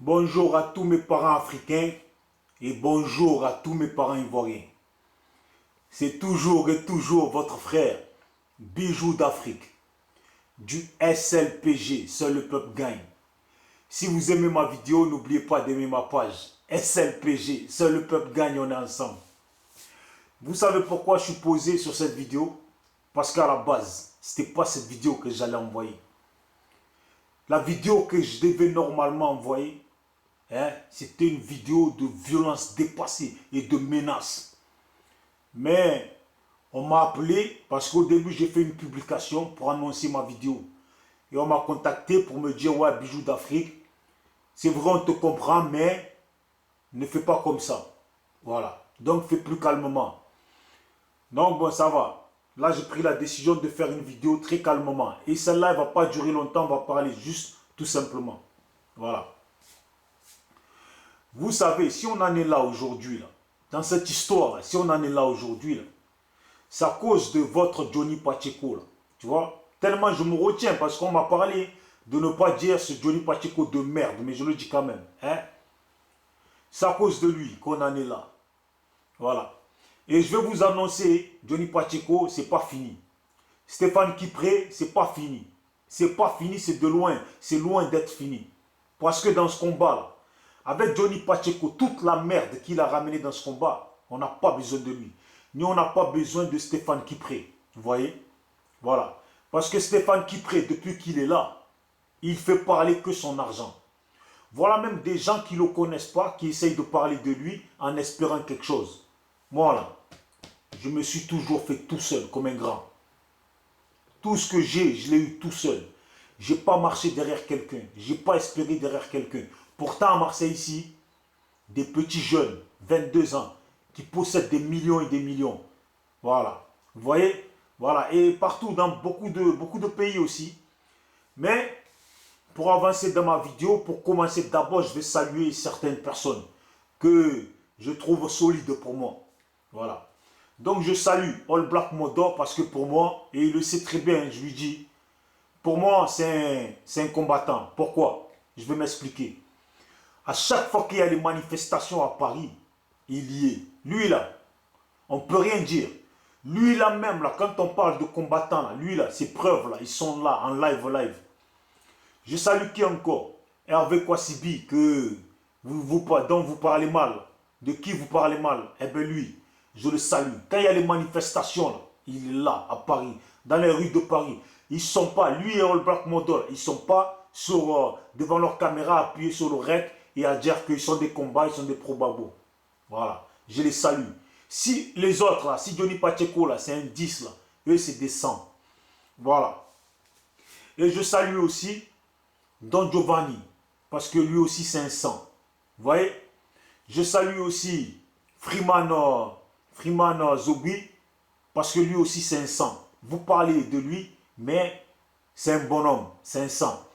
Bonjour à tous mes parents africains et bonjour à tous mes parents ivoiriens. C'est toujours et toujours votre frère, Bijou d'Afrique, du SLPG, Seul le peuple gagne. Si vous aimez ma vidéo, n'oubliez pas d'aimer ma page. SLPG, Seul le peuple gagne, on est ensemble. Vous savez pourquoi je suis posé sur cette vidéo? Parce qu'à la base, ce n'était pas cette vidéo que j'allais envoyer. La vidéo que je devais normalement envoyer, c'était une vidéo de violence dépassée et de menaces. Mais on m'a appelé parce qu'au début j'ai fait une publication pour annoncer ma vidéo. Et on m'a contacté pour me dire, ouais, Bijou d'Afrique, c'est vrai on te comprend, mais ne fais pas comme ça. Voilà, donc fais plus calmement. Donc bon, ça va. Là j'ai pris la décision de faire une vidéo très calmement. Et celle-là elle ne va pas durer longtemps, on va parler juste tout simplement. Voilà. Vous savez, si on en est là aujourd'hui, dans cette histoire, si on en est là aujourd'hui, c'est à cause de votre Johnny Pacheco, là, tu vois. Tellement je me retiens parce qu'on m'a parlé de ne pas dire ce Johnny Pacheco de merde, mais je le dis quand même. C'est à cause de lui qu'on en est là. Voilà. Et je vais vous annoncer, Johnny Pacheco, c'est pas fini. Stéphane Kipré, c'est pas fini. C'est pas fini, c'est de loin. C'est loin d'être fini. Parce que dans ce combat-là, avec Johnny Pacheco, toute la merde qu'il a ramenée dans ce combat, on n'a pas besoin de lui. Ni on n'a pas besoin de Stéphane Kipré. Vous voyez? Voilà. Parce que Stéphane Kipré, depuis qu'il est là, il fait parler que son argent. Voilà même des gens qui ne le connaissent pas, qui essayent de parler de lui en espérant quelque chose. Moi là, je me suis toujours fait tout seul, comme un grand. Tout ce que j'ai, je l'ai eu tout seul. Je n'ai pas marché derrière quelqu'un. Je n'ai pas espéré derrière quelqu'un. Pourtant, à Marseille, ici, des petits jeunes, 22 ans, qui possèdent des millions et des millions. Voilà. Vous voyez? Voilà. Et partout, dans beaucoup de pays aussi. Mais, pour avancer dans ma vidéo, pour commencer d'abord, je vais saluer certaines personnes que je trouve solides pour moi. Voilà. Donc, je salue All Black Modor parce que pour moi, et il le sait très bien, je lui dis, pour moi, c'est un combattant. Pourquoi? Je vais m'expliquer. À chaque fois qu'il y a des manifestations à Paris, il y est. Lui là, on ne peut rien dire. Lui là même, là, quand on parle de combattants, là, lui là, ces preuves là, ils sont là, en live. Je salue qui encore? Hervé Kouassibi, dont vous parlez mal. De qui vous parlez mal? Eh bien lui, je le salue. Quand il y a les manifestations, là, il est là, à Paris, dans les rues de Paris. Ils ne sont pas, lui et All Black Model, ils ne sont pas devant leur caméra appuyés sur le rec et à dire qu'ils sont des combats, ils sont des probabos. Voilà, je les salue. Si les autres, là, si Johnny Pacheco, là, c'est un 10, là, eux, c'est des 100. Voilà. Et je salue aussi Don Giovanni, parce que lui aussi, c'est un 100. Vous voyez? Je salue aussi Freeman Zogby, parce que lui aussi, c'est un 100. Vous parlez de lui, mais c'est un bonhomme, c'est un 100.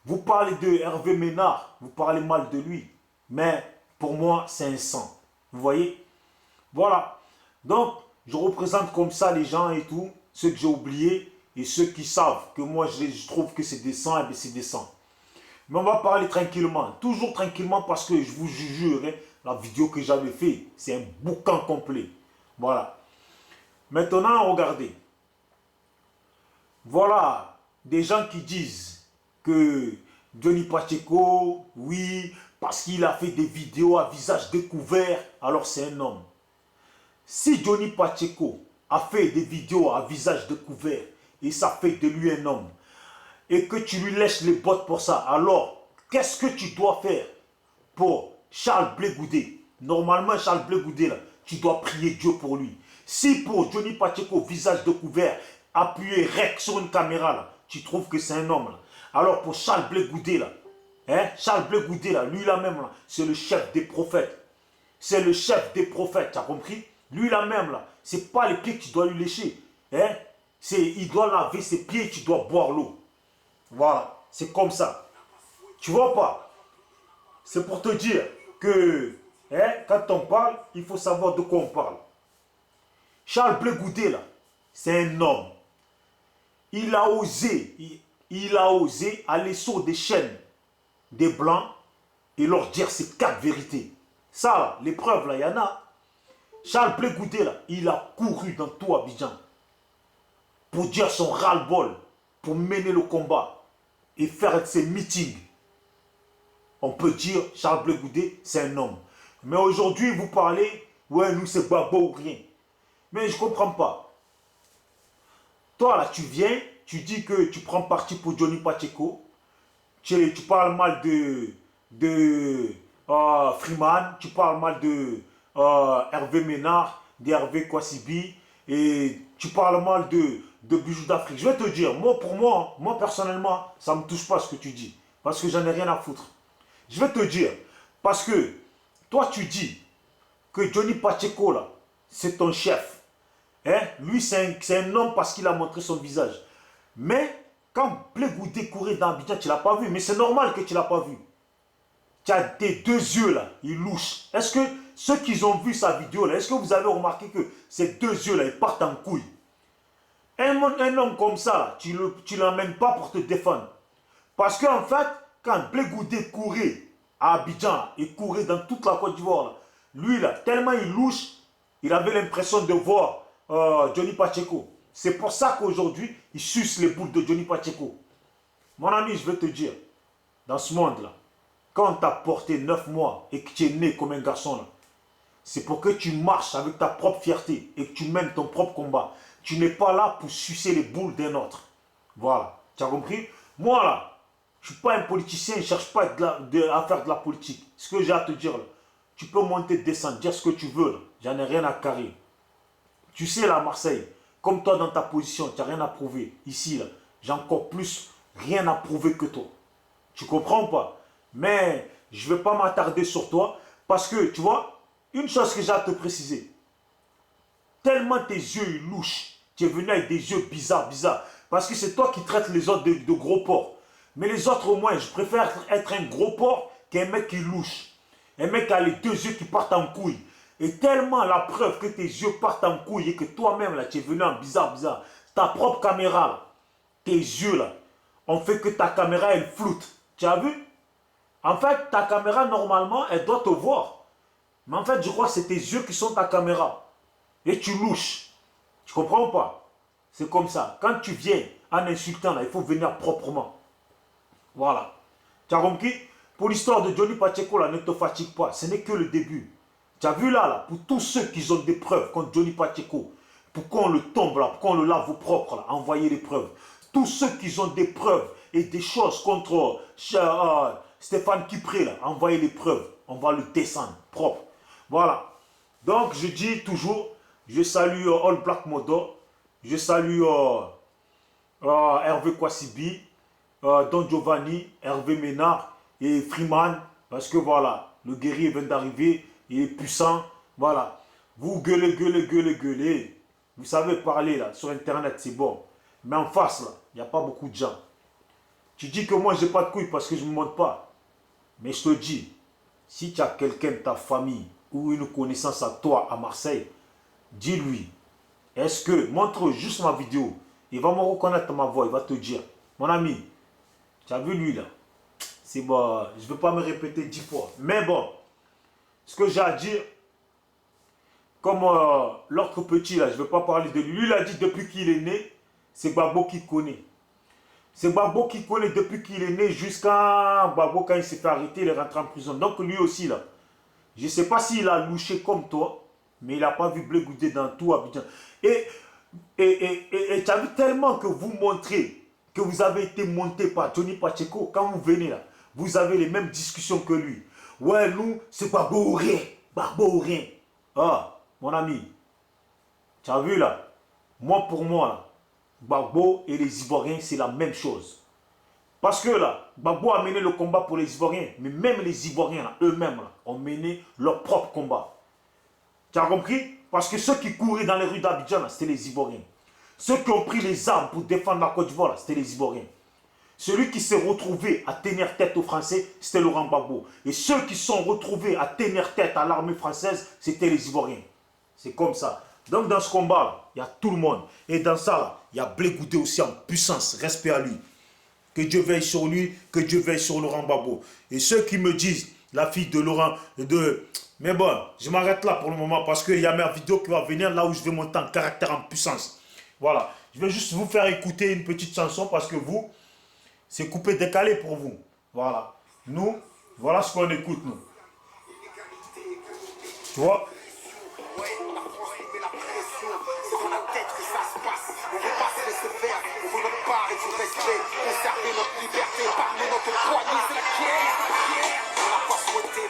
Vous parlez de Hervé Ménard, vous parlez mal de lui, mais pour moi, c'est un 100. Vous voyez? Voilà. Donc, je représente comme ça les gens et tout, ceux que j'ai oubliés et ceux qui savent que moi, je trouve que c'est des 100, et bien c'est des 100. Mais on va parler tranquillement, toujours tranquillement parce que je vous jure, la vidéo que j'avais fait, c'est un bouquin complet. Voilà. Maintenant, regardez. Voilà, des gens qui disent que Johnny Pacheco, oui, parce qu'il a fait des vidéos à visage découvert, alors c'est un homme. Si Johnny Pacheco a fait des vidéos à visage découvert et ça fait de lui un homme, et que tu lui lèches les bottes pour ça, alors qu'est-ce que tu dois faire pour Charles Blé Goudé? Normalement, Charles Blé Goudé, là, tu dois prier Dieu pour lui. Si pour Johnny Pacheco, visage découvert, appuyé rec sur une caméra, là, tu trouves que c'est un homme, là. Alors pour Charles Blé Goudé, là, Charles Blé Goudé, là, lui là même, là, c'est le chef des prophètes. C'est le chef des prophètes, tu as compris? Lui là même, là, c'est pas les pieds que tu dois lui lécher. Il doit laver ses pieds et tu dois boire l'eau. Voilà, c'est comme ça. Tu vois pas? C'est pour te dire que quand on parle, il faut savoir de quoi on parle. Charles Blé Goudé, là, c'est un homme. Il a osé aller sur des chaînes des Blancs et leur dire ces 4 vérités. Ça, là, les preuves, là, il y en a. Charles Blé Goudé, là, il a couru dans tout Abidjan pour dire son ras-le-bol, pour mener le combat et faire ses meetings. On peut dire, Charles Blé Goudé, c'est un homme. Mais aujourd'hui, vous parlez, ouais, nous, c'est Gbagbo ou rien. Mais je ne comprends pas. Toi, là, tu viens, tu dis que tu prends parti pour Johnny Pacheco. Tu parles mal de Freeman, tu parles mal de Hervé Ménard, d'Hervé Kouassibi, et tu parles mal de Bijoux d'Afrique. Je vais te dire, moi personnellement, ça ne me touche pas ce que tu dis, parce que j'en ai rien à foutre. Je vais te dire, parce que toi tu dis que Johnny Pacheco, là, c'est ton chef. Hein? Lui, c'est un homme parce qu'il a montré son visage. Mais quand Blé Goudé courait dans Abidjan, tu ne l'as pas vu. Mais c'est normal que tu ne l'as pas vu. Tu as tes 2 yeux là, ils louchent. Est-ce que ceux qui ont vu sa vidéo là, est-ce que vous avez remarqué que ces 2 yeux là, ils partent en couille? Un homme comme ça, là, tu ne l'emmènes pas pour te défendre. Parce qu'en fait, quand Blé Goudé courait à Abidjan et courait dans toute la Côte d'Ivoire, lui là, tellement il louche, il avait l'impression de voir Johnny Pacheco. C'est pour ça qu'aujourd'hui, il suce les boules de Johnny Pacheco. Mon ami, je vais te dire, dans ce monde-là, quand on t'a porté 9 mois et que tu es né comme un garçon, là, c'est pour que tu marches avec ta propre fierté et que tu mènes ton propre combat. Tu n'es pas là pour sucer les boules d'un autre. Voilà, tu as compris? Moi, là, je ne suis pas un politicien, je ne cherche pas à faire de la politique. Ce que j'ai à te dire, là, tu peux monter, descendre, dire ce que tu veux, j'en ai rien à carrer. Tu sais, là, à Marseille, comme toi dans ta position, tu n'as rien à prouver. Ici, là, j'ai encore plus rien à prouver que toi. Tu comprends ou pas? Mais je ne vais pas m'attarder sur toi parce que, tu vois, une chose que j'ai à te préciser. Tellement tes yeux ils louches, tu es venu avec des yeux bizarres. Parce que c'est toi qui traites les autres de gros porcs. Mais les autres, au moins, je préfère être un gros porc qu'un mec qui louche. Un mec qui a les 2 yeux qui partent en couille. Et tellement la preuve que tes yeux partent en couille et que toi-même, là, tu es venu en bizarre. Ta propre caméra, là, tes yeux, là, ont fait que ta caméra, elle floute. Tu as vu? En fait, ta caméra, normalement, elle doit te voir. Mais en fait, je crois que c'est tes yeux qui sont ta caméra. Et tu louches. Tu comprends ou pas? C'est comme ça. Quand tu viens en insultant, là, il faut venir proprement. Voilà. Tu as compris? Pour l'histoire de Johnny Pacheco, là, ne te fatigue pas. Ce n'est que le début. Tu as vu là, pour tous ceux qui ont des preuves contre Johnny Pacheco, pour qu'on le tombe là, pour qu'on le lave au propre là, envoyez les preuves. Tous ceux qui ont des preuves et des choses contre Stéphane Kipré là, envoyez les preuves. On va le descendre propre. Voilà. Donc je dis toujours, je salue All Black Modo, je salue Hervé Kouassibi, Don Giovanni, Hervé Ménard et Freeman, parce que voilà, le guerrier vient d'arriver, il est puissant, voilà. Vous gueulez. Vous savez parler là, sur internet, c'est bon. Mais en face là, il n'y a pas beaucoup de gens. Tu dis que moi, j'ai pas de couilles parce que je ne me montre pas. Mais je te dis, si tu as quelqu'un de ta famille ou une connaissance à toi à Marseille, dis-lui, est-ce que, montre juste ma vidéo, il va me reconnaître ma voix, il va te dire, mon ami, tu as vu lui là, c'est bon, je ne veux pas me répéter 10 fois. Mais bon, ce que j'ai à dire, comme l'autre petit là, je ne veux pas parler de lui, lui il a dit depuis qu'il est né, c'est Gbagbo qui connaît. C'est Gbagbo qui connaît depuis qu'il est né jusqu'à Gbagbo quand il s'est fait arrêter, il est rentré en prison. Donc lui aussi là, je ne sais pas s'il a louché comme toi, mais il n'a pas vu Blé Goudé dans tout Abidjan. Et tu as vu tellement que vous montrez que vous avez été monté par Johnny Pacheco, quand vous venez là, vous avez les mêmes discussions que lui. Ouais, nous, c'est Gbagbo ou rien. Gbagbo ou rien. Ah, mon ami, tu as vu là, moi pour moi là, Gbagbo et les Ivoiriens, c'est la même chose. Parce que là, Gbagbo a mené le combat pour les Ivoiriens, mais même les Ivoiriens, eux-mêmes, ont mené leur propre combat. Tu as compris? Parce que ceux qui couraient dans les rues d'Abidjan, c'était les Ivoiriens. Ceux qui ont pris les armes pour défendre la Côte d'Ivoire, c'était les Ivoiriens. Celui qui s'est retrouvé à tenir tête aux Français, c'était Laurent Gbagbo. Et ceux qui sont retrouvés à tenir tête à l'armée française, c'était les Ivoiriens. C'est comme ça. Donc dans ce combat, il y a tout le monde. Et dans ça, là, il y a Blé Goudé aussi en puissance. Respect à lui. Que Dieu veille sur lui, que Dieu veille sur Laurent Gbagbo. Et ceux qui me disent la fille de Laurent, Mais bon, je m'arrête là pour le moment parce qu'il y a ma vidéo qui va venir là où je vais monter en caractère en puissance. Voilà, je vais juste vous faire écouter une petite chanson parce que vous, c'est coupé décalé pour vous. Voilà, nous, voilà ce qu'on écoute nous. Tu vois?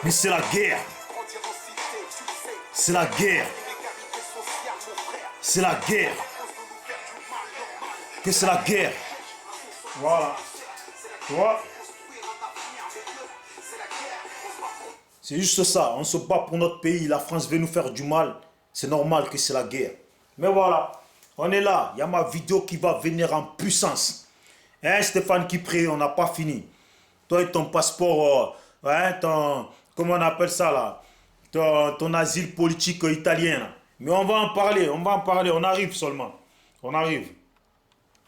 Mais c'est la guerre. C'est la guerre. C'est la guerre. Que c'est la guerre. Voilà. Tu vois? C'est juste ça. On se bat pour notre pays. La France veut nous faire du mal. C'est normal que c'est la guerre. Mais voilà. On est là. Il y a ma vidéo qui va venir en puissance. Hein, Stéphane Kipré, on n'a pas fini. Toi et ton passeport, comment on appelle ça là? Ton asile politique italien. Là. Mais on va en parler, on arrive seulement. On arrive.